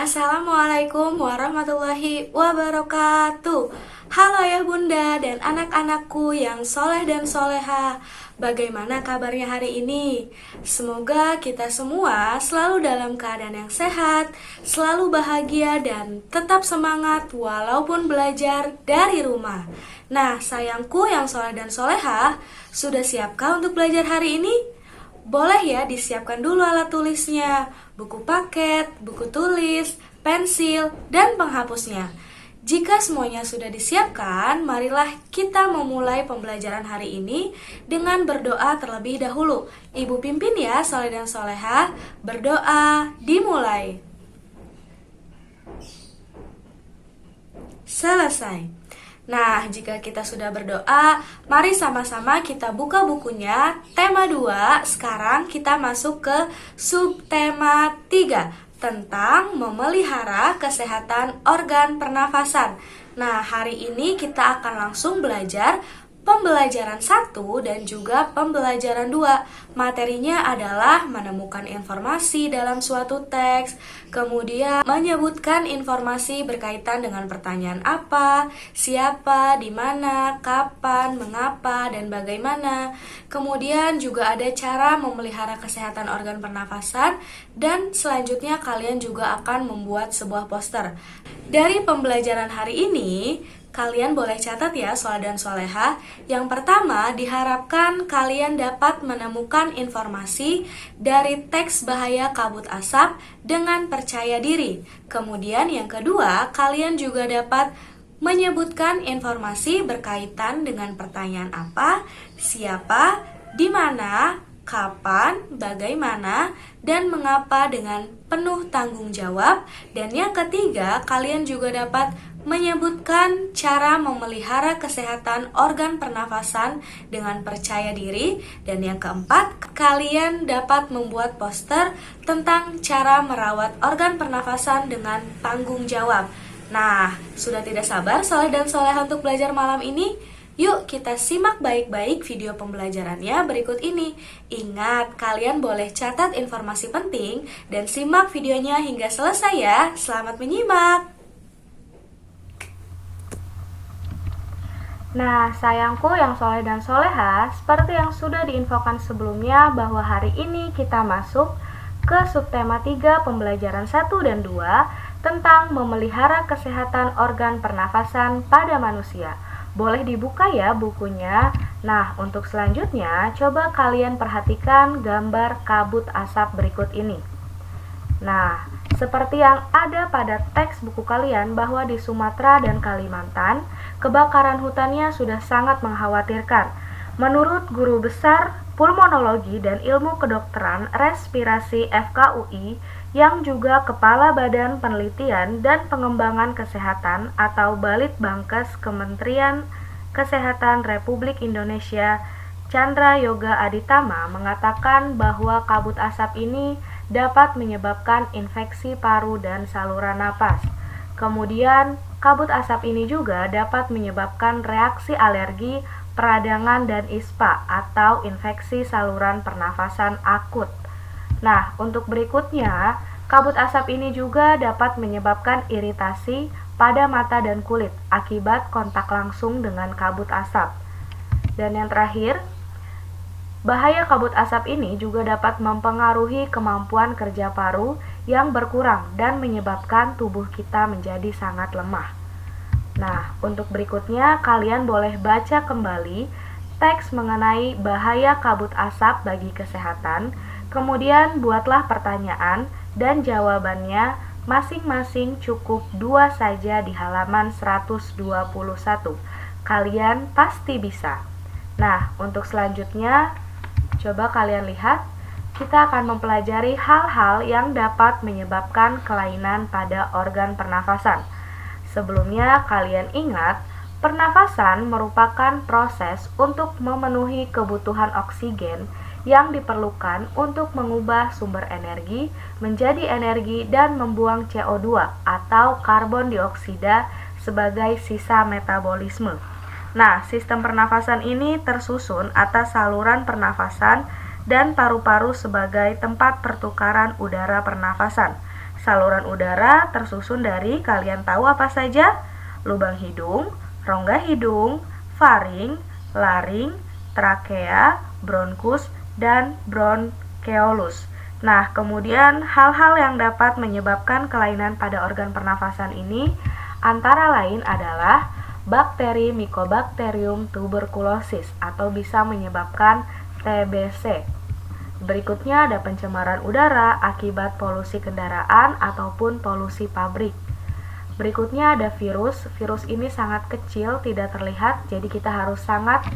Assalamualaikum warahmatullahi wabarakatuh. Halo ayah bunda dan anak-anakku yang soleh dan soleha. Bagaimana kabarnya hari ini? Semoga kita semua selalu dalam keadaan yang sehat, selalu bahagia dan tetap semangat walaupun belajar dari rumah. Nah sayangku yang soleh dan soleha, sudah siapkah untuk belajar hari ini? Boleh ya disiapkan dulu alat tulisnya, buku paket, buku tulis, pensil, dan penghapusnya. Jika semuanya sudah disiapkan, marilah kita memulai pembelajaran hari ini dengan berdoa terlebih dahulu. Ibu pimpin ya, soleh dan soleha, berdoa dimulai. Selesai. Nah, jika kita sudah berdoa, mari sama-sama kita buka bukunya. Tema 2, sekarang kita masuk ke subtema 3 tentang memelihara kesehatan organ pernafasan. Nah, hari ini kita akan langsung belajar pembelajaran 1 dan juga pembelajaran 2. Materinya adalah menemukan informasi dalam suatu teks, kemudian menyebutkan informasi berkaitan dengan pertanyaan apa, siapa, di mana, kapan, mengapa, dan bagaimana. Kemudian juga ada cara memelihara kesehatan organ pernafasan, dan selanjutnya kalian juga akan membuat sebuah poster. Dari pembelajaran hari ini, kalian boleh catat ya soleh dan soleha. Yang pertama, diharapkan kalian dapat menemukan informasi dari teks bahaya kabut asap dengan percaya diri. Kemudian yang kedua, kalian juga dapat menyebutkan informasi berkaitan dengan pertanyaan apa, siapa, di mana, kapan, bagaimana, dan mengapa dengan penuh tanggung jawab. Dan yang ketiga, kalian juga dapat menyebutkan cara memelihara kesehatan organ pernafasan dengan percaya diri. Dan yang keempat, kalian dapat membuat poster tentang cara merawat organ pernafasan dengan tanggung jawab. Nah, sudah tidak sabar soleh dan soleha untuk belajar malam ini? Yuk kita simak baik-baik video pembelajarannya berikut ini. Ingat, kalian boleh catat informasi penting dan simak videonya hingga selesai ya. Selamat menyimak. Nah, sayangku yang soleh dan soleha, seperti yang sudah diinfokan sebelumnya bahwa hari ini kita masuk ke subtema 3 pembelajaran 1 dan 2 tentang memelihara kesehatan organ pernafasan pada manusia. Boleh dibuka ya bukunya. Nah, untuk selanjutnya, coba kalian perhatikan gambar kabut asap berikut ini. Nah, seperti yang ada pada teks buku kalian bahwa di Sumatera dan Kalimantan, kebakaran hutannya sudah sangat mengkhawatirkan. Menurut Guru Besar Pulmonologi dan Ilmu Kedokteran Respirasi FKUI, yang juga Kepala Badan Penelitian dan Pengembangan Kesehatan atau Balitbangkes Kementerian Kesehatan Republik Indonesia, Chandra Yoga Aditama, mengatakan bahwa kabut asap ini dapat menyebabkan infeksi paru dan saluran napas. Kemudian, kabut asap ini juga dapat menyebabkan reaksi alergi, peradangan, dan ISPA atau infeksi saluran pernafasan akut. Nah, untuk berikutnya, kabut asap ini juga dapat menyebabkan iritasi pada mata dan kulit akibat kontak langsung dengan kabut asap. Dan yang terakhir, bahaya kabut asap ini juga dapat mempengaruhi kemampuan kerja paru yang berkurang dan menyebabkan tubuh kita menjadi sangat lemah. Nah, untuk berikutnya kalian boleh baca kembali teks mengenai bahaya kabut asap bagi kesehatan, kemudian buatlah pertanyaan dan jawabannya masing-masing cukup 2 saja di halaman 121. Kalian pasti bisa. Nah, untuk selanjutnya, coba kalian lihat, kita akan mempelajari hal-hal yang dapat menyebabkan kelainan pada organ pernafasan. Sebelumnya, kalian ingat, pernafasan merupakan proses untuk memenuhi kebutuhan oksigen yang diperlukan untuk mengubah sumber energi menjadi energi dan membuang CO2 atau karbon dioksida sebagai sisa metabolisme. Nah, sistem pernafasan ini tersusun atas saluran pernafasan dan paru-paru sebagai tempat pertukaran udara pernafasan. Saluran udara tersusun dari, kalian tahu apa saja? Lubang hidung, rongga hidung, faring, laring, trakea, bronkus, dan bronkeolus. Nah, kemudian hal-hal yang dapat menyebabkan kelainan pada organ pernafasan ini antara lain adalah bakteri Mycobacterium tuberculosis atau bisa menyebabkan TBC. Berikutnya ada pencemaran udara akibat polusi kendaraan ataupun polusi pabrik. Berikutnya ada virus. Virus ini sangat kecil, tidak terlihat, jadi kita harus sangat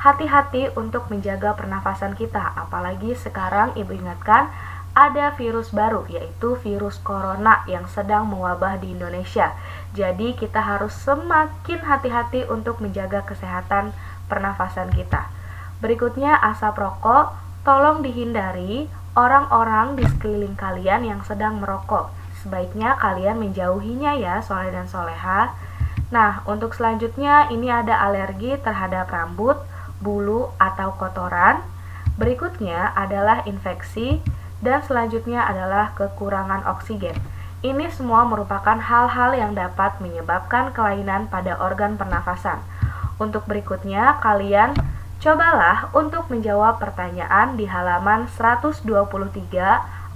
hati-hati untuk menjaga pernafasan kita. Apalagi sekarang Ibu ingatkan ada virus baru, yaitu virus corona yang sedang mewabah di Indonesia. Jadi kita harus semakin hati-hati untuk menjaga kesehatan pernafasan kita. Berikutnya asap rokok. Tolong dihindari orang-orang di sekeliling kalian yang sedang merokok. Sebaiknya kalian menjauhinya ya, soleh dan soleha. Nah, untuk selanjutnya ini ada alergi terhadap rambut, bulu, atau kotoran. Berikutnya adalah infeksi, dan selanjutnya adalah kekurangan oksigen. Ini semua merupakan hal-hal yang dapat menyebabkan kelainan pada organ pernafasan. Untuk berikutnya, kalian cobalah untuk menjawab pertanyaan di halaman 123.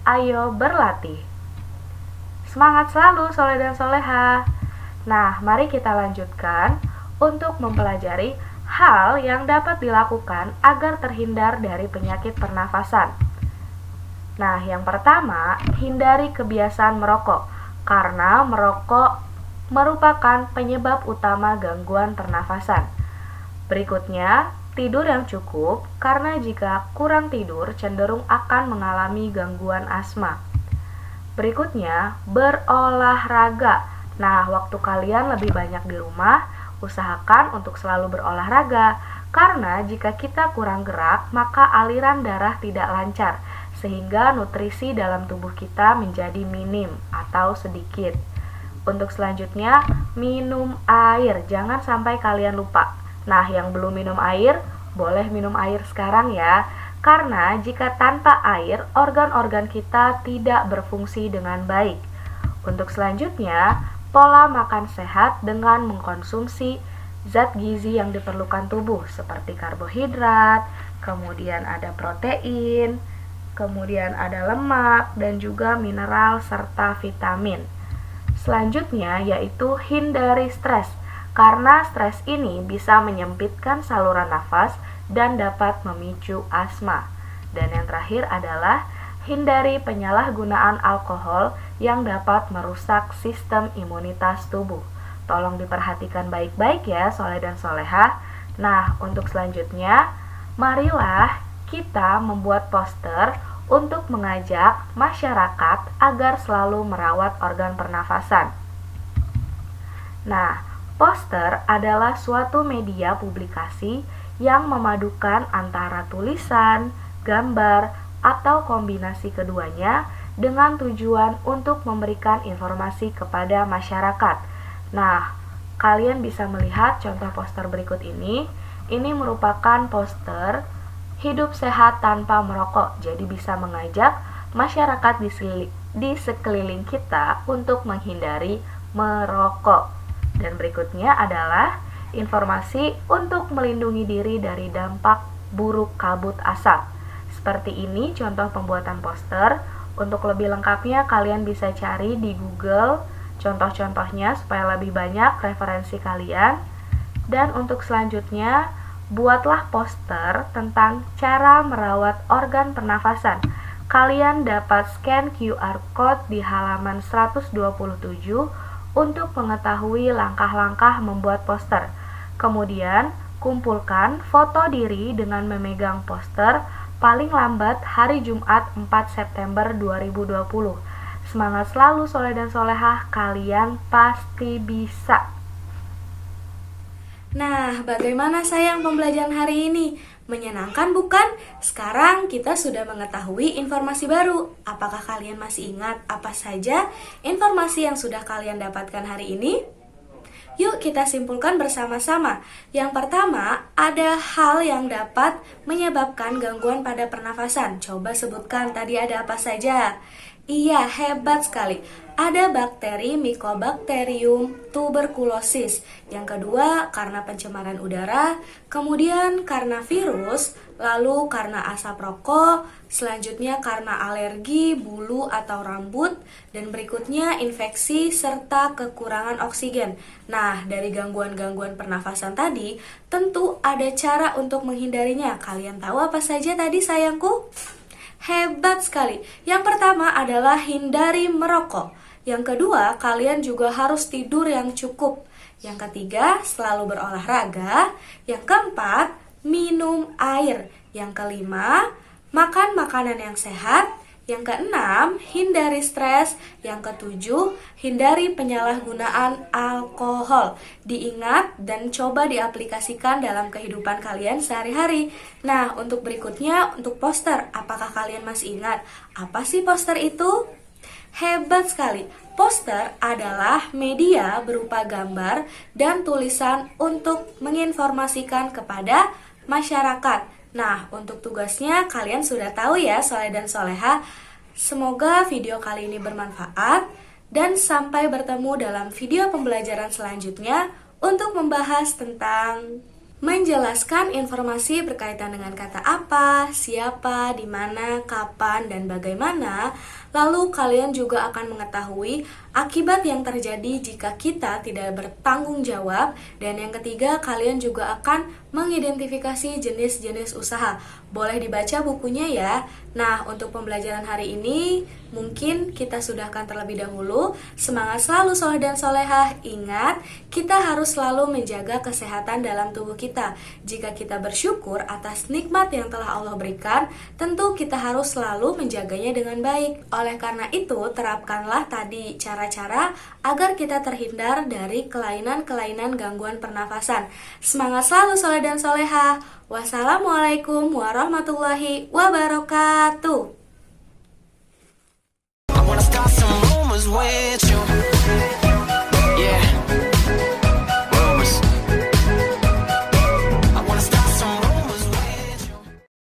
Ayo berlatih. Semangat selalu soleh dan soleha. Nah, mari kita lanjutkan untuk mempelajari hal yang dapat dilakukan agar terhindar dari penyakit pernafasan. Nah, yang pertama, hindari kebiasaan merokok, karena merokok merupakan penyebab utama gangguan pernafasan. Berikutnya, tidur yang cukup, karena jika kurang tidur cenderung akan mengalami gangguan asma. Berikutnya, berolahraga. Nah, waktu kalian lebih banyak di rumah, usahakan untuk selalu berolahraga, karena jika kita kurang gerak, maka aliran darah tidak lancar, sehingga nutrisi dalam tubuh kita menjadi minim atau sedikit. Untuk selanjutnya, minum air, jangan sampai kalian lupa. Nah, yang belum minum air, boleh minum air sekarang ya. Karena jika tanpa air, organ-organ kita tidak berfungsi dengan baik. Untuk selanjutnya, pola makan sehat dengan mengkonsumsi zat gizi yang diperlukan tubuh seperti karbohidrat, kemudian ada protein, kemudian ada lemak, dan juga mineral serta vitamin. Selanjutnya yaitu hindari stres, karena stres ini bisa menyempitkan saluran nafas dan dapat memicu asma. Dan yang terakhir adalah hindari penyalahgunaan alkohol yang dapat merusak sistem imunitas tubuh. Tolong diperhatikan baik-baik ya, soleh dan soleha. Nah, untuk selanjutnya, marilah kita membuat poster untuk mengajak masyarakat agar selalu merawat organ pernafasan. Nah, poster adalah suatu media publikasi yang memadukan antara tulisan, gambar, atau kombinasi keduanya dengan tujuan untuk memberikan informasi kepada masyarakat. Nah, kalian bisa melihat contoh poster berikut ini. Ini merupakan poster hidup sehat tanpa merokok. Jadi bisa mengajak masyarakat di sekeliling kita untuk menghindari merokok. Dan berikutnya adalah informasi untuk melindungi diri dari dampak buruk kabut asap. Seperti ini contoh pembuatan poster. Untuk lebih lengkapnya kalian bisa cari di Google contoh-contohnya supaya lebih banyak referensi kalian. Dan untuk selanjutnya, buatlah poster tentang cara merawat organ pernafasan. Kalian dapat scan QR code di halaman 127 untuk mengetahui langkah-langkah membuat poster. Kemudian, kumpulkan foto diri dengan memegang poster paling lambat hari Jumat 4 September 2020. Semangat selalu soleh dan solehah, kalian pasti bisa. Nah, bagaimana sayang pembelajaran hari ini? Menyenangkan bukan? Sekarang kita sudah mengetahui informasi baru. Apakah kalian masih ingat apa saja informasi yang sudah kalian dapatkan hari ini? Yuk kita simpulkan bersama-sama. Yang pertama, ada hal yang dapat menyebabkan gangguan pada pernafasan. Coba sebutkan tadi ada apa saja. Iya, hebat sekali. Ada bakteri Mycobacterium tuberculosis. Yang kedua, karena pencemaran udara, kemudian karena virus, lalu karena asap rokok, selanjutnya karena alergi, bulu atau rambut, dan berikutnya infeksi serta kekurangan oksigen. Nah, dari gangguan-gangguan pernafasan tadi, tentu ada cara untuk menghindarinya. Kalian tahu apa saja tadi, sayangku? Hebat sekali. Yang pertama adalah hindari merokok. Yang kedua, kalian juga harus tidur yang cukup. Yang ketiga, selalu berolahraga. Yang keempat, minum air. Yang kelima, makan makanan yang sehat. Yang keenam, hindari stres. Yang ketujuh, hindari penyalahgunaan alkohol. Diingat dan coba diaplikasikan dalam kehidupan kalian sehari-hari. Nah, untuk berikutnya, untuk poster, apakah kalian masih ingat? Apa sih poster itu? Hebat sekali. Poster adalah media berupa gambar dan tulisan untuk menginformasikan kepada masyarakat. Nah, untuk tugasnya kalian sudah tahu ya, Soleh dan Soleha. Semoga video kali ini bermanfaat dan sampai bertemu dalam video pembelajaran selanjutnya untuk membahas tentang menjelaskan informasi berkaitan dengan kata apa, siapa, di mana, kapan, dan bagaimana. Lalu kalian juga akan mengetahui akibat yang terjadi jika kita tidak bertanggung jawab. Dan yang ketiga, kalian juga akan mengidentifikasi jenis-jenis usaha. Boleh dibaca bukunya ya. Nah, untuk pembelajaran hari ini mungkin kita sudahkan terlebih dahulu. Semangat selalu Soleh dan Solehah. Ingat, kita harus selalu menjaga kesehatan dalam tubuh kita. Jika kita bersyukur atas nikmat yang telah Allah berikan, tentu kita harus selalu menjaganya dengan baik. Oleh karena itu, terapkanlah tadi cara-cara agar kita terhindar dari kelainan-kelainan gangguan pernafasan. Semangat selalu Soleh dan Solehah. Wassalamualaikum warahmatullahi wabarakatuh.